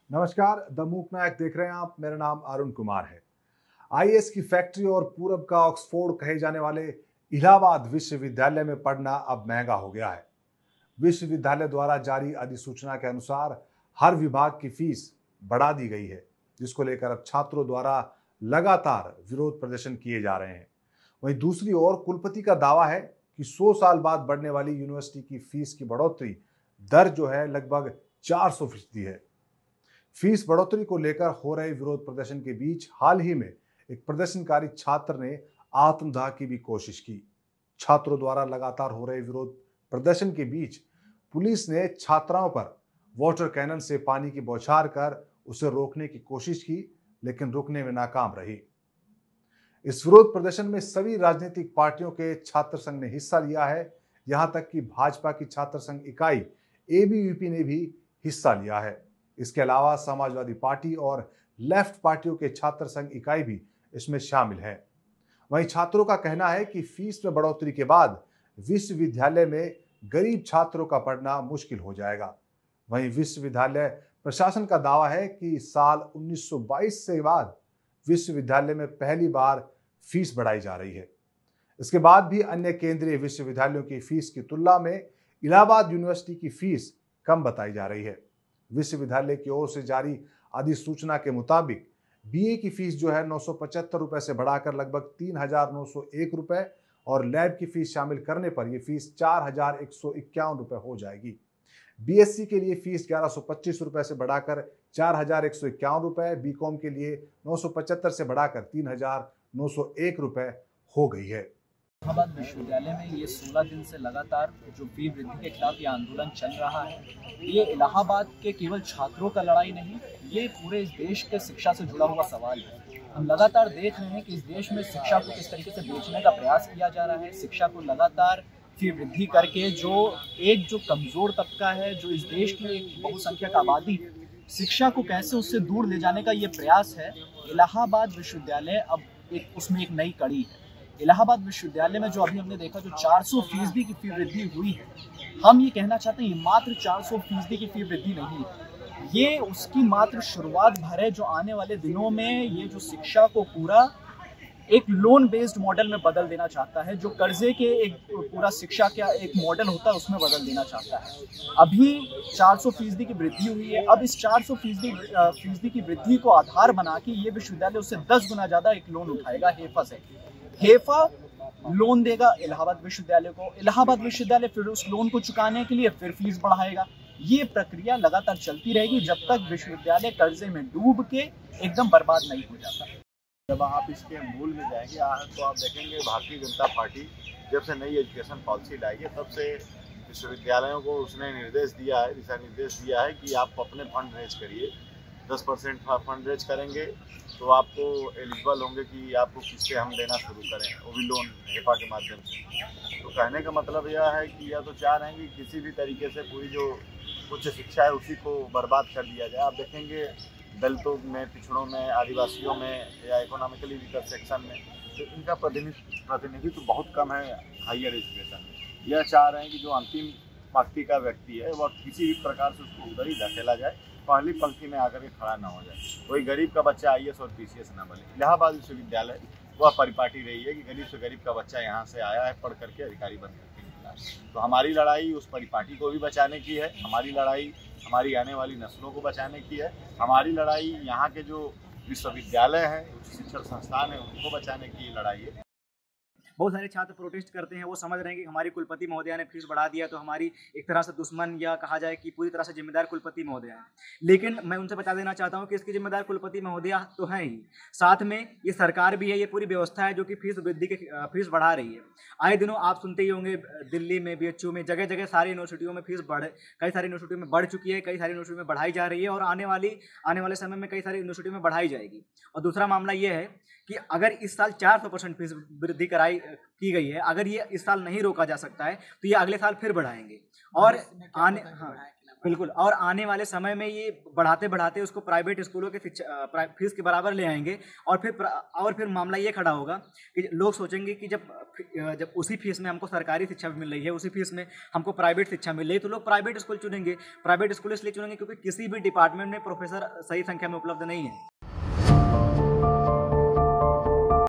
नमस्कार, द मूक नायक देख रहे हैं आप। मेरा नाम अरुण कुमार है। आईएएस की फैक्ट्री और पूरब का ऑक्सफोर्ड कहे जाने वाले इलाहाबाद विश्वविद्यालय में पढ़ना अब महंगा हो गया है। विश्वविद्यालय द्वारा जारी अधिसूचना के अनुसार हर विभाग की फीस बढ़ा दी गई है, जिसको लेकर अब छात्रों द्वारा लगातार विरोध प्रदर्शन किए जा रहे हैं। वहीं दूसरी ओर कुलपति का दावा है कि 100 साल बाद बढ़ने वाली यूनिवर्सिटी की फीस की बढ़ोतरी दर जो है लगभग 400% है। फीस बढ़ोतरी को लेकर हो रहे विरोध प्रदर्शन के बीच हाल ही में एक प्रदर्शनकारी छात्र ने आत्मदाह की भी कोशिश की। छात्रों द्वारा लगातार हो रहे विरोध प्रदर्शन के बीच पुलिस ने छात्राओं पर वाटर कैनन से पानी की बौछार कर उसे रोकने की कोशिश की, लेकिन रोकने में नाकाम रही। इस विरोध प्रदर्शन में सभी राजनीतिक पार्टियों के छात्र संघ ने हिस्सा लिया है। यहां तक कि भाजपा की छात्र संघ इकाई एबीवीपी ने भी हिस्सा लिया है। इसके अलावा समाजवादी पार्टी और लेफ्ट पार्टियों के छात्र संघ इकाई भी इसमें शामिल है। वहीं छात्रों का कहना है कि फीस में बढ़ोतरी के बाद विश्वविद्यालय में गरीब छात्रों का पढ़ना मुश्किल हो जाएगा। वहीं विश्वविद्यालय प्रशासन का दावा है कि साल 1922 से बाद विश्वविद्यालय में पहली बार फीस बढ़ाई जा रही है। इसके बाद भी अन्य केंद्रीय विश्वविद्यालयों की फीस की तुलना में इलाहाबाद यूनिवर्सिटी की फीस कम बताई जा रही है। विश्वविद्यालय की ओर से जारी अधिसूचना के मुताबिक बीए की फीस जो है 975 रुपए से बढ़ाकर लगभग 3,901 रुपए और लैब की फीस शामिल करने पर यह फीस 4,151 रुपए हो जाएगी। बीएससी के लिए फीस 1,125 रुपए से बढ़ाकर 4,151 रुपए, बीकॉम के लिए 975 से बढ़ाकर 3,901 रुपए हो गई है। इलाहाबाद विश्वविद्यालय में ये 16 दिन से लगातार जो फी वृद्धि के खिलाफ ये आंदोलन चल रहा है, ये इलाहाबाद के केवल छात्रों का लड़ाई नहीं, ये पूरे इस देश के शिक्षा से जुड़ा हुआ सवाल है। हम लगातार देख रहे हैं कि इस देश में शिक्षा को किस तरीके से बेचने का प्रयास किया जा रहा है। शिक्षा को लगातार फी वृद्धि करके जो कमज़ोर तबका है, जो इस देश की एक बहुसंख्यक आबादी, शिक्षा को कैसे उससे दूर ले जाने का ये प्रयास है। इलाहाबाद विश्वविद्यालय अब उसमें एक नई कड़ी है। इलाहाबाद विश्वविद्यालय में जो अभी हमने देखा जो 400% की फी वृद्धि हुई है, हम ये कहना चाहते हैं ये मात्र 400% की फी वृद्धि नहीं है, ये उसकी मात्र शुरुआत भर है जो आने वाले दिनों में ये जो शिक्षा को पूरा एक लोन बेस्ड मॉडल में बदल देना चाहता है, जो कर्जे के एक पूरा शिक्षा का एक मॉडल होता है उसमें बदल देना चाहता है। अभी 400% की वृद्धि हुई है। अब इस 400% की वृद्धि को आधार बना के ये विश्वविद्यालय उससे 10 गुना ज्यादा एक लोन उठाएगा हेफा से। हेफा लोन देगा इलाहाबाद विश्वविद्यालय को, इलाहाबाद विश्वविद्यालय फिर उस लोन को चुकाने के लिए फिर फीस बढ़ाएगा। ये प्रक्रिया लगातार चलती रहेगी जब तक विश्वविद्यालय कर्जे में डूब के एकदम बर्बाद नहीं हो जाता। जब आप इसके मूल में जाएंगे तो आप देखेंगे भारतीय जनता पार्टी जब से नई एजुकेशन पॉलिसी लाई है तब से विश्वविद्यालयों को उसने दिशा निर्देश दिया है कि आप अपने फंड रेज करिए। 10% फंड रेज करेंगे तो आपको एलिजिबल होंगे कि आपको किस्तें हम देना शुरू करें, वो भी लोन हेपा के माध्यम से। तो कहने का मतलब यह है कि या तो चाह रहे हैं कि किसी भी तरीके से पूरी जो उच्च शिक्षा है उसी को बर्बाद कर दिया जाए। आप देखेंगे दलितों में, पिछड़ों में, आदिवासियों में या इकोनॉमिकली वीकर सेक्शन में तो इनका प्रतिनिधित्व बहुत कम है हायर एजुकेशन में। यह चाह रहे हैं कि जो अंतिम पंक्ति का व्यक्ति है वह किसी भी प्रकार से उसको उधर ही धकेला जाए, पहली पंक्ति में आकर के खड़ा ना हो जाए। वही गरीब का बच्चा आईएएस और पीसीएस ना बने। इलाहाबाद विश्वविद्यालय वह परिपाटी रही है कि गरीब से गरीब का बच्चा यहाँ से आया है, पढ़ करके अधिकारी बन करके निकला है। तो हमारी लड़ाई उस परिपाटी को भी बचाने की है, हमारी लड़ाई हमारी आने वाली नस्लों को बचाने की है, हमारी लड़ाई यहाँ के जो विश्वविद्यालय हैं, उच्च शिक्षण संस्थान है उनको बचाने की लड़ाई है। बहुत सारे छात्र प्रोटेस्ट करते हैं, वो समझ रहे हैं कि हमारी कुलपति महोदया ने फीस बढ़ा दिया तो हमारी एक तरह से दुश्मन या कहा जाए कि पूरी तरह से जिम्मेदार कुलपति महोदया है। लेकिन मैं उनसे बता देना चाहता हूं कि इसकी जिम्मेदार कुलपति महोदया तो हैं ही, साथ में ये सरकार भी है, ये पूरी व्यवस्था है जो कि फीस बढ़ा रही है। आए दिनों आप सुनते ही होंगे दिल्ली में, बीएचयू में, जगह जगह सारी यूनिवर्सिटियों में फीस कई सारी यूनिवर्सिटियों में बढ़ चुकी है, कई सारी यूनिवर्सिटियों में बढ़ाई जा रही है और आने वाले समय में कई सारी यूनिवर्सिटियों में बढ़ाई जाएगी। और दूसरा मामला ये है कि अगर इस साल 400% फीस वृद्धि की गई है, अगर ये इस साल नहीं रोका जा सकता है तो ये अगले साल फिर बढ़ाएंगे और बिल्कुल, और आने वाले समय में ये बढ़ाते-बढ़ाते उसको प्राइवेट स्कूलों के फीस के बराबर ले आएँगे और फिर मामला ये खड़ा होगा कि लोग सोचेंगे कि जब उसी फीस में हमको सरकारी शिक्षा भी मिल रही है, उसी फीस में हमको प्राइवेट शिक्षा मिल रही है, तो लोग प्राइवेट स्कूल चुनेंगे। प्राइवेट स्कूल इसलिए चुनेंगे क्योंकि किसी भी डिपार्टमेंट में प्रोफ़ेसर सही संख्या में उपलब्ध नहीं है।